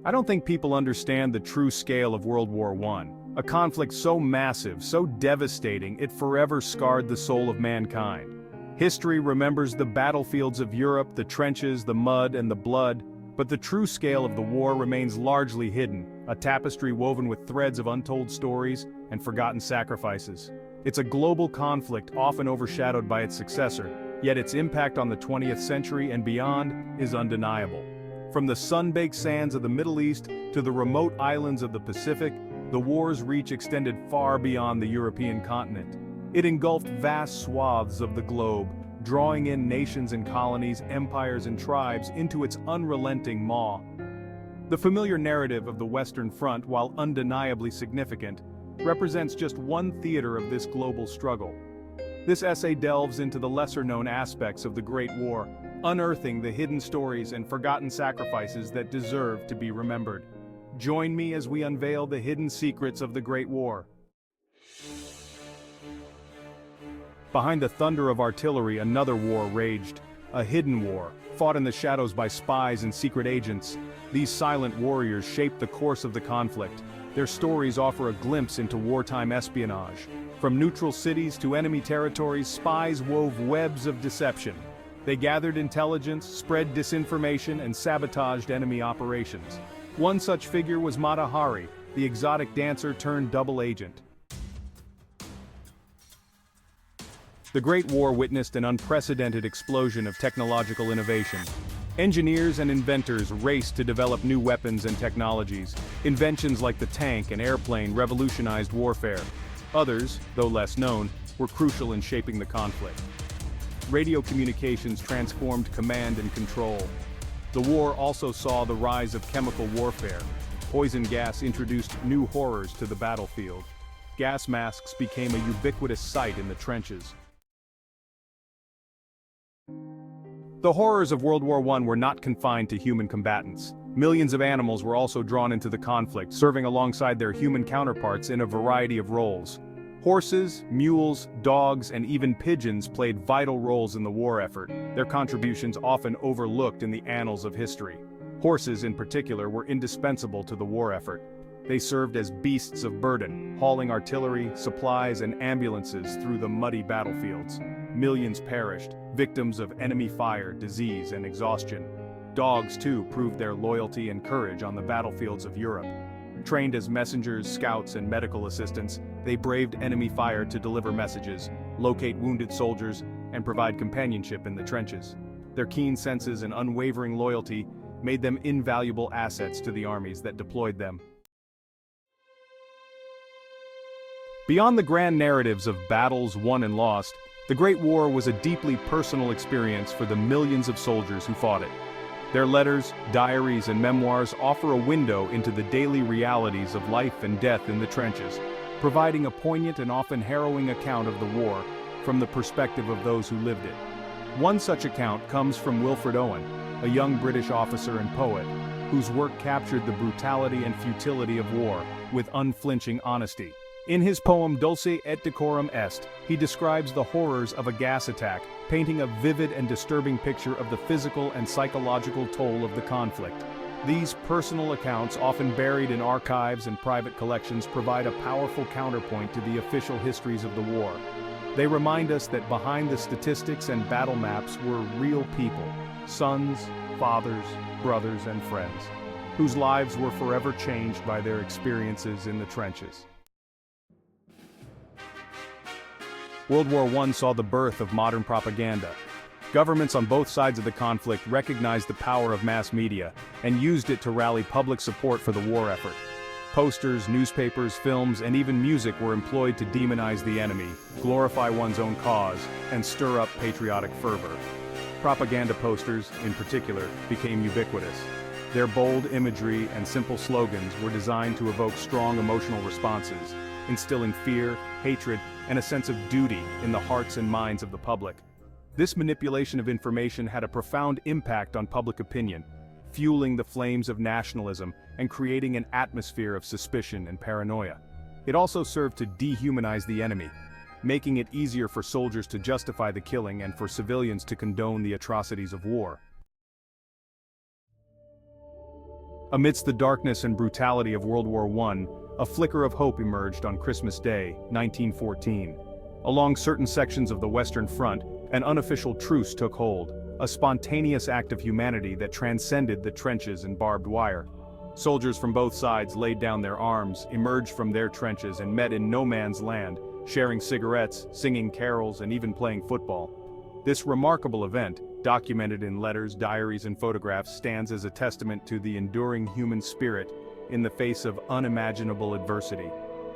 I don't think people understand the true scale of World War I, a conflict so massive, so devastating, it forever scarred the soul of mankind. History remembers the battlefields of Europe, the trenches, the mud, and the blood, but the true scale of the war remains largely hidden, a tapestry woven with threads of untold stories and forgotten sacrifices. It's a global conflict often overshadowed by its successor, yet its impact on the 20th century and beyond is undeniable. From the sun-baked sands of the Middle East to the remote islands of the Pacific, the war's reach extended far beyond the European continent. It engulfed vast swaths of the globe, drawing in nations and colonies, empires and tribes into its unrelenting maw. The familiar narrative of the Western Front, while undeniably significant, represents just one theater of this global struggle. This essay delves into the lesser-known aspects of the Great War, unearthing the hidden stories and forgotten sacrifices that deserve to be remembered. Join me as we unveil the hidden secrets of the Great War. Behind the thunder of artillery, another war raged, a hidden war, fought in the shadows by spies and secret agents. These silent warriors shaped the course of the conflict. Their stories offer a glimpse into wartime espionage. From neutral cities to enemy territories, spies wove webs of deception. They gathered intelligence, spread disinformation, and sabotaged enemy operations. One such figure was Mata Hari, the exotic dancer turned double agent. The Great War witnessed an unprecedented explosion of technological innovation. Engineers and inventors raced to develop new weapons and technologies. Inventions like the tank and airplane revolutionized warfare. Others, though less known, were crucial in shaping the conflict. Radio communications transformed command and control. The war also saw the rise of chemical warfare. Poison gas introduced new horrors to the battlefield. Gas masks became a ubiquitous sight in the trenches. The horrors of World War I were not confined to human combatants. Millions of animals were also drawn into the conflict, serving alongside their human counterparts in a variety of roles. Horses, mules, dogs, and even pigeons played vital roles in the war effort, their contributions often overlooked in the annals of history. Horses, in particular, were indispensable to the war effort. They served as beasts of burden, hauling artillery, supplies, and ambulances through the muddy battlefields. Millions perished, victims of enemy fire, disease, and exhaustion. Dogs, too, proved their loyalty and courage on the battlefields of Europe. Trained as messengers, scouts, and medical assistants, they braved enemy fire to deliver messages, locate wounded soldiers, and provide companionship in the trenches. Their keen senses and unwavering loyalty made them invaluable assets to the armies that deployed them. Beyond the grand narratives of battles won and lost, the Great War was a deeply personal experience for the millions of soldiers who fought it. Their letters, diaries, and memoirs offer a window into the daily realities of life and death in the trenches, providing a poignant and often harrowing account of the war from the perspective of those who lived it. One such account comes from Wilfred Owen, a young British officer and poet, whose work captured the brutality and futility of war with unflinching honesty. In his poem Dulce et Decorum Est, he describes the horrors of a gas attack, painting a vivid and disturbing picture of the physical and psychological toll of the conflict. These personal accounts, often buried in archives and private collections, provide a powerful counterpoint to the official histories of the war. They remind us that behind the statistics and battle maps were real people, sons, fathers, brothers, and friends, whose lives were forever changed by their experiences in the trenches. World War I saw the birth of modern propaganda. Governments on both sides of the conflict recognized the power of mass media and used it to rally public support for the war effort. Posters, newspapers, films, and even music were employed to demonize the enemy, glorify one's own cause, and stir up patriotic fervor. Propaganda posters, in particular, became ubiquitous. Their bold imagery and simple slogans were designed to evoke strong emotional responses, instilling fear, hatred, and a sense of duty in the hearts and minds of the public. This manipulation of information had a profound impact on public opinion, fueling the flames of nationalism and creating an atmosphere of suspicion and paranoia. It also served to dehumanize the enemy, making it easier for soldiers to justify the killing and for civilians to condone the atrocities of war. Amidst the darkness and brutality of World War I, a flicker of hope emerged on Christmas Day, 1914. Along certain sections of the Western Front, an unofficial truce took hold, a spontaneous act of humanity that transcended the trenches and barbed wire. Soldiers from both sides laid down their arms, emerged from their trenches and met in no man's land, sharing cigarettes, singing carols, and even playing football. This remarkable event, documented in letters, diaries, and photographs, stands as a testament to the enduring human spirit in the face of unimaginable adversity.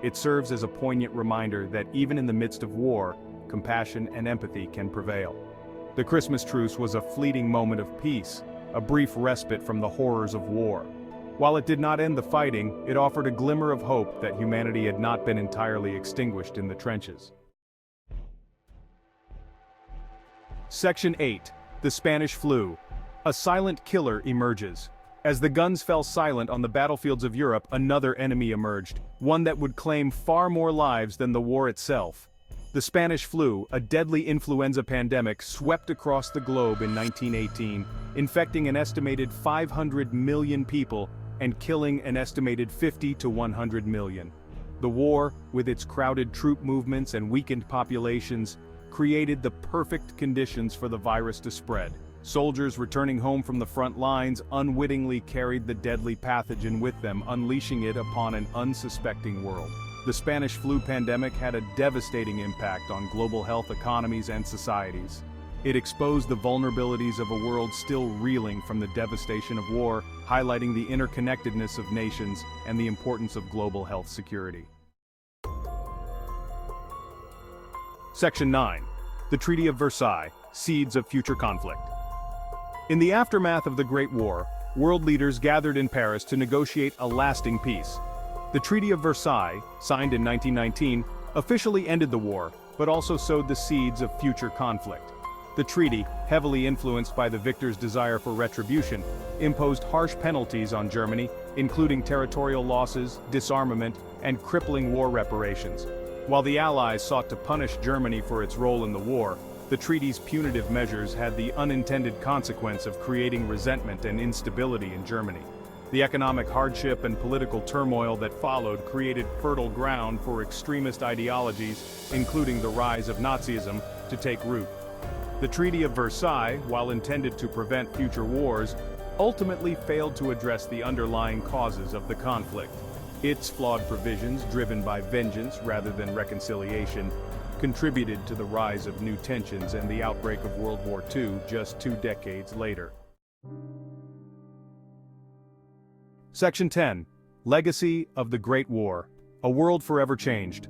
It serves as a poignant reminder that even in the midst of war, compassion and empathy can prevail. The Christmas truce was a fleeting moment of peace, a brief respite from the horrors of war. While it did not end the fighting, it offered a glimmer of hope that humanity had not been entirely extinguished in the trenches. Section 8. The Spanish Flu. A silent killer emerges. As the guns fell silent on the battlefields of Europe, another enemy emerged, one that would claim far more lives than the war itself. The Spanish flu, a deadly influenza pandemic, swept across the globe in 1918, infecting an estimated 500 million people and killing an estimated 50 to 100 million. The war, with its crowded troop movements and weakened populations, created the perfect conditions for the virus to spread. Soldiers returning home from the front lines unwittingly carried the deadly pathogen with them, unleashing it upon an unsuspecting world. The Spanish flu pandemic had a devastating impact on global health economies and societies. It exposed the vulnerabilities of a world still reeling from the devastation of war, highlighting the interconnectedness of nations and the importance of global health security. Section 9. The Treaty of Versailles, Seeds of Future Conflict. In the aftermath of the Great War, world leaders gathered in Paris to negotiate a lasting peace. The Treaty of Versailles, signed in 1919, officially ended the war, but also sowed the seeds of future conflict. The treaty, heavily influenced by the victor's desire for retribution, imposed harsh penalties on Germany, including territorial losses, disarmament, and crippling war reparations. While the Allies sought to punish Germany for its role in the war, the treaty's punitive measures had the unintended consequence of creating resentment and instability in Germany. The economic hardship and political turmoil that followed created fertile ground for extremist ideologies, including the rise of Nazism, to take root. The Treaty of Versailles, while intended to prevent future wars, ultimately failed to address the underlying causes of the conflict. Its flawed provisions, driven by vengeance rather than reconciliation, contributed to the rise of new tensions and the outbreak of World War II just 2 decades later. Section 10. Legacy of the Great War. A world forever changed.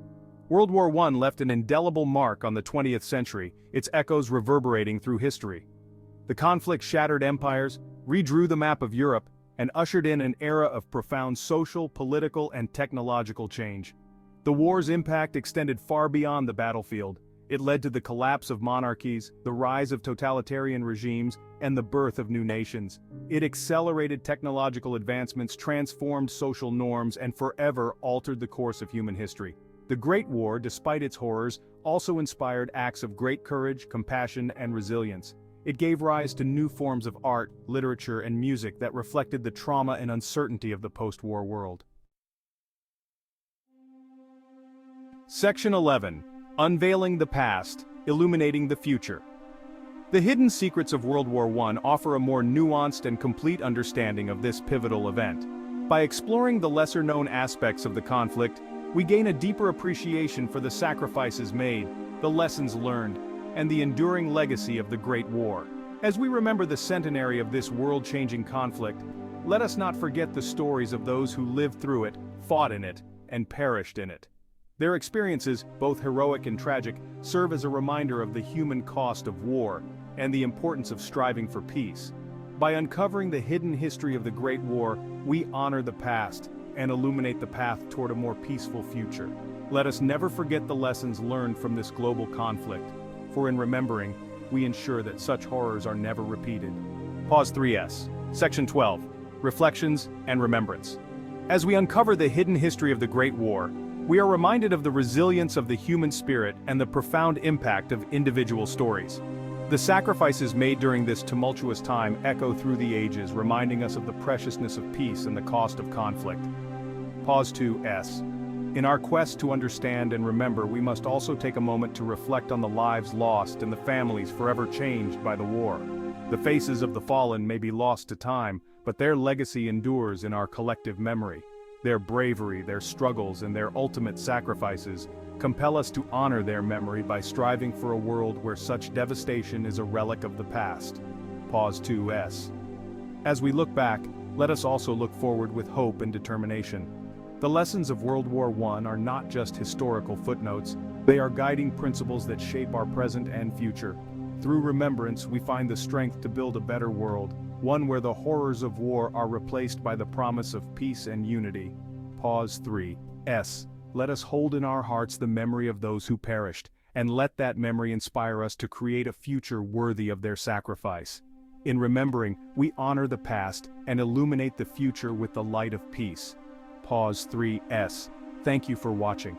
World War I left an indelible mark on the 20th century, its echoes reverberating through history. The conflict shattered empires, redrew the map of Europe, and ushered in an era of profound social, political, and technological change. The war's impact extended far beyond the battlefield. It led to the collapse of monarchies, the rise of totalitarian regimes, and the birth of new nations. It accelerated technological advancements, transformed social norms, and forever altered the course of human history. The Great War, despite its horrors, also inspired acts of great courage, compassion, and resilience. It gave rise to new forms of art, literature, and music that reflected the trauma and uncertainty of the post-war world. Section 11. Unveiling the Past, Illuminating the Future. The hidden secrets of World War I offer a more nuanced and complete understanding of this pivotal event. By exploring the lesser-known aspects of the conflict, we gain a deeper appreciation for the sacrifices made, the lessons learned, and the enduring legacy of the Great War. As we remember the centenary of this world-changing conflict, let us not forget the stories of those who lived through it, fought in it, and perished in it. Their experiences, both heroic and tragic, serve as a reminder of the human cost of war and the importance of striving for peace. By uncovering the hidden history of the Great War, we honor the past and illuminate the path toward a more peaceful future. Let us never forget the lessons learned from this global conflict, for in remembering, we ensure that such horrors are never repeated. Pause 3S. Section 12. Reflections and Remembrance. As we uncover the hidden history of the Great War, we are reminded of the resilience of the human spirit and the profound impact of individual stories. The sacrifices made during this tumultuous time echo through the ages, reminding us of the preciousness of peace and the cost of conflict. Pause 2s. In our quest to understand and remember, we must also take a moment to reflect on the lives lost and the families forever changed by the war. The faces of the fallen may be lost to time, but their legacy endures in our collective memory. Their bravery, their struggles, and their ultimate sacrifices compel us to honor their memory by striving for a world where such devastation is a relic of the past. Pause 2s. As we look back, let us also look forward with hope and determination. The lessons of World War I are not just historical footnotes, they are guiding principles that shape our present and future. Through remembrance, we find the strength to build a better world, one where the horrors of war are replaced by the promise of peace and unity. Pause 3s. Let us hold in our hearts the memory of those who perished, and let that memory inspire us to create a future worthy of their sacrifice. In remembering, we honor the past and illuminate the future with the light of peace. Pause 3s. Thank you for watching.